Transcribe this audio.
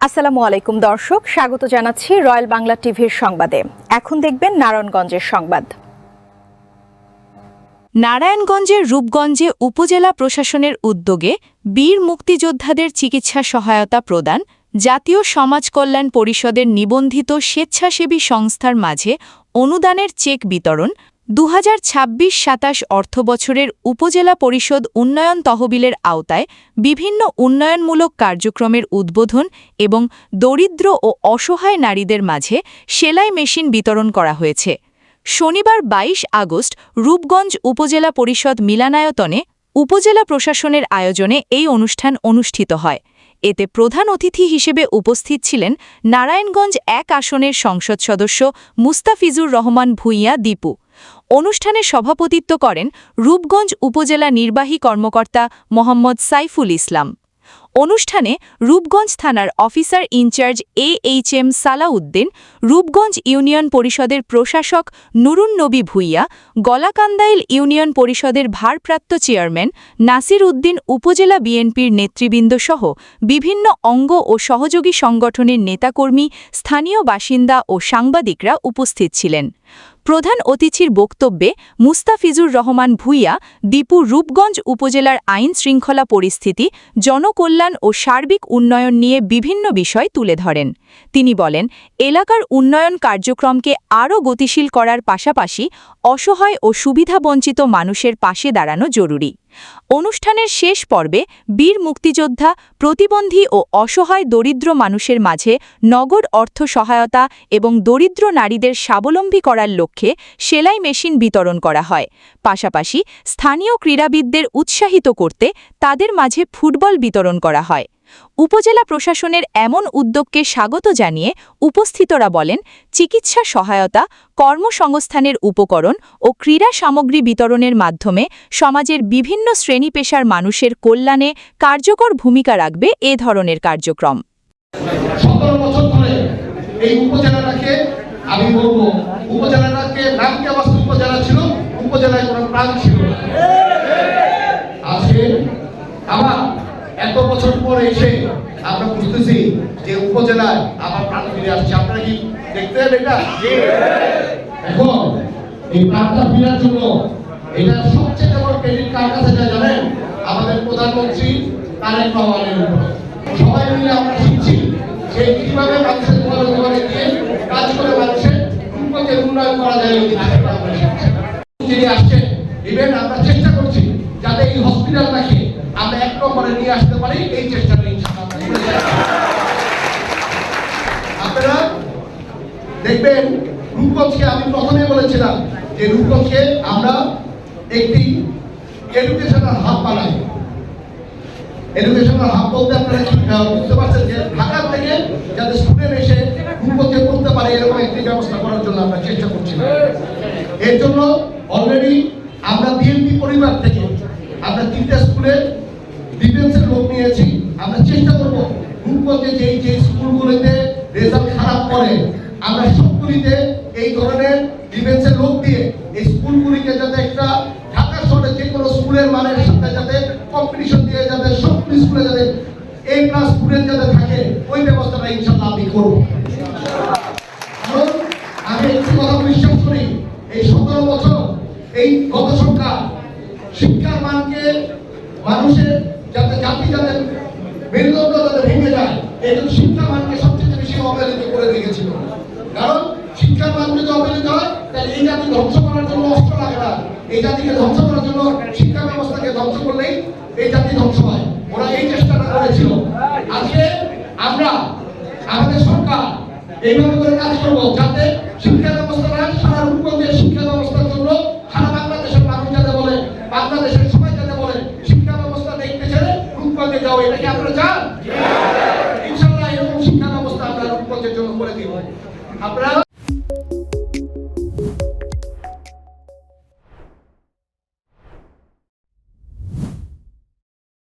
আসসালামু আলাইকুম দর্শক, স্বাগত জানাচ্ছি রয়্যাল বাংলা টিভির সংবাদে। এখন দেখবেন নারায়ণগঞ্জের সংবাদ। নারায়ণগঞ্জের রূপগঞ্জে উপজেলা প্রশাসনের উদ্যোগে বীর মুক্তিযোদ্ধাদের চিকিৎসা সহায়তা প্রদান, জাতীয় সমাজ কল্যাণ পরিষদের নিবন্ধিত স্বেচ্ছাসেবী সংস্থার মাঝে অনুদানের চেক বিতরণ, 2026-27 অর্থবছরের উপজেলা পরিষদ উন্নয়ন তহবিলের আওতায় বিভিন্ন উন্নয়নমূলক কার্যক্রমের উদ্বোধন এবং দরিদ্র ও অসহায় নারীদের মাঝে সেলাই মেশিন বিতরণ করা হয়েছে। শনিবার 22 আগস্ট রূপগঞ্জ উপজেলা পরিষদ মিলনায়তনে উপজেলা প্রশাসনের আয়োজনে এই অনুষ্ঠান অনুষ্ঠিত হয়। এতে প্রধান অতিথি হিসেবে উপস্থিত ছিলেন নারায়ণগঞ্জ 1 আসনের সংসদ সদস্য মুস্তাফিজুর রহমান ভূঁইয়া দীপু। অনুষ্ঠানে সভাপতিত্ব করেন রূপগঞ্জ উপজেলা নির্বাহী কর্মকর্তা মোহাম্মদ সাইফুল ইসলাম। অনুষ্ঠানে রূপগঞ্জ থানার officer in-charge AHM Salauddin, Rupganj union পরিষদের প্রশাসক নুরুন নবী ভূঁইয়া, গলাকান্দাইল ইউনিয়ন পরিষদের ভারপ্রাপ্ত চেয়ারম্যান নাসির উদ্দিন, উপজেলা বিএনপির নেতৃবৃন্দ সহ বিভিন্ন অঙ্গ ও সহযোগী সংগঠনের নেতাকর্মী, স্থানীয় বাসিন্দা ও সাংবাদিকরা উপস্থিত ছিলেন। প্রধান অতিথির বক্তব্যে মুস্তাফিজুর রহমান ভূঁইয়া দীপু রূপগঞ্জ উপজেলার আইন শৃঙ্খলা পরিস্থিতি, জনকল্যাণ ও সার্বিক উন্নয়ন নিয়ে বিভিন্ন বিষয় তুলে ধরেন। তিনি বলেন, এলাকার উন্নয়ন কার্যক্রমকে আরও গতিশীল করার পাশাপাশি অসহায় ও সুবিধাবঞ্চিত মানুষের পাশে দাঁড়ানো জরুরি। অনুষ্ঠানের শেষ পর্বে বীর মুক্তিযোদ্ধা, প্রতিবন্ধী ও অসহায় দরিদ্র মানুষের মাঝে নগদ অর্থ সহায়তা এবং দরিদ্র নারীদের স্বাবলম্বী করার লক্ষ্যে সেলাই মেশিন বিতরণ করা হয়। পাশাপাশি স্থানীয় ক্রীড়াবিদদের উৎসাহিত করতে তাদের মাঝে ফুটবল বিতরণ করা হয়। উপজেলা প্রশাসনের এমন উদ্যোগকে স্বাগত জানিয়ে উপস্থিতরা বলেন, চিকিৎসা সহায়তা, কর্মসংস্থানের উপকরণ ও ক্রীড়া সামগ্রী বিতরণের মাধ্যমে সমাজের বিভিন্ন শ্রেণী পেশার মানুষের কল্যাণে কার্যকর ভূমিকা রাখবে এ ধরনের কার্যক্রম। 17 বছর ধরে এই উপজেলাটাকে আমি বলবো, উপজেলাটাকে নামকে অবস্থা উপজেলা ছিল, উপজেলায় কোনো প্রাণ ছিল না। আজকে আবার এত বছর পরে এসে আমরা বুঝতেছি যে উপজেলায় আবার প্রাণ ফিরে আসছে। আপনারা কি দেখতেন এটা? এখন এই প্রাণটা ফিরার জন্য এটা সবচেয়ে বড় ক্রেডিট কার কাছে যায় জানেন? আমাদের প্রধানমন্ত্রী তারেক রহমানের উপর। সবাই মিলে আমরা শিখছি যে কিভাবে মানুষের ঘরে গিয়ে কাজ করে মানুষের রূপগঞ্জের উন্নয়ন করা যায়। তিনি আসছেন, ইভেন আমরা চেষ্টা করছি যাতে এই হসপিটালটাকে আমরা 1 নম্বরে নিয়ে আসতে পারি। এই চেষ্টাটা ইনশাআল্লাহ আপনারা দেখবেন। রূপগঞ্জকে আমি প্রথমে বলেছিলাম যে রূপগঞ্জকে আমরা একটি এডুকেশনাল হাব বানাই। এডুকেশনাল হাব বলতে আপনারা কি বুঝতে পারছেন যে ঢাকা থেকে যাতে স্টুডেন্ট এসে রূপগঞ্জে পড়তে পারে এরকম একটি ব্যবস্থা করার জন্য আমরা চেষ্টা করছিলাম। এর জন্য অলরেডি আমরা বিএনপি পরিবার থেকে আমরা 3টা স্কুলে ডিফেন্সের লোক নিয়েছি। আমরা চেষ্টা করব রূপগঞ্জে যে স্কুলগুলিতে রেজাল্ট খারাপ করে আমরা সবগুলিতে এই ধরনের ডিফেন্সের লোক দিয়ে এই স্কুলগুলিকে যাতে একটা ঢাকা শহরে যে কোনো স্কুলের মানের সাথে যাতে কম্পিটিশন দিয়ে যাতে সব স্কুলে যাতে A+ স্টুডেন্ট যাতে থাকে ওই ব্যবস্থাটা ইনশাআল্লাহ আমি করব। কারণ আমি একটি কথা বিশ্বাস করি, এই 17 বছর এই গত সরকার শিক্ষার মানকে মানুষের যাতে জাতি যাতে মেরুদণ্ড যাতে ভেঙে যায়, এই জন্য শিক্ষা মানকে সবচেয়ে বেশি অবহেলিত করে রেখেছিল। কারণ শিক্ষার মান যদি অবহেলিত হয় তাহলে এই জাতি ধ্বংস করার জন্য অস্ত্র লাগে না। এই জাতিকে ধ্বংস করার জন্য শিক্ষা ব্যবস্থাকে ধ্বংস করলেই এই জাতি ধ্বংস হয়। ওরা এই চেষ্টাটা করেছিল। আজকে আমরা আমাদের সরকার এইভাবে করে কাজ করবো যাতে শিক্ষা ব্যবস্থাটা সারা রূপগঞ্জের শিক্ষা ব্যবস্থার জন্য সারা বাংলাদেশের মানুষ যাতে বলে, বাংলাদেশের সবাই যাতে বলে শিক্ষা ব্যবস্থা দেখতে ছেড়ে রূপগঞ্জে যাও। এটা কি আপনারা চান? ইনশাআল্লাহ এরকম শিক্ষা ব্যবস্থা আমরা রূপগঞ্জের জন্য করে দিব। আপনারা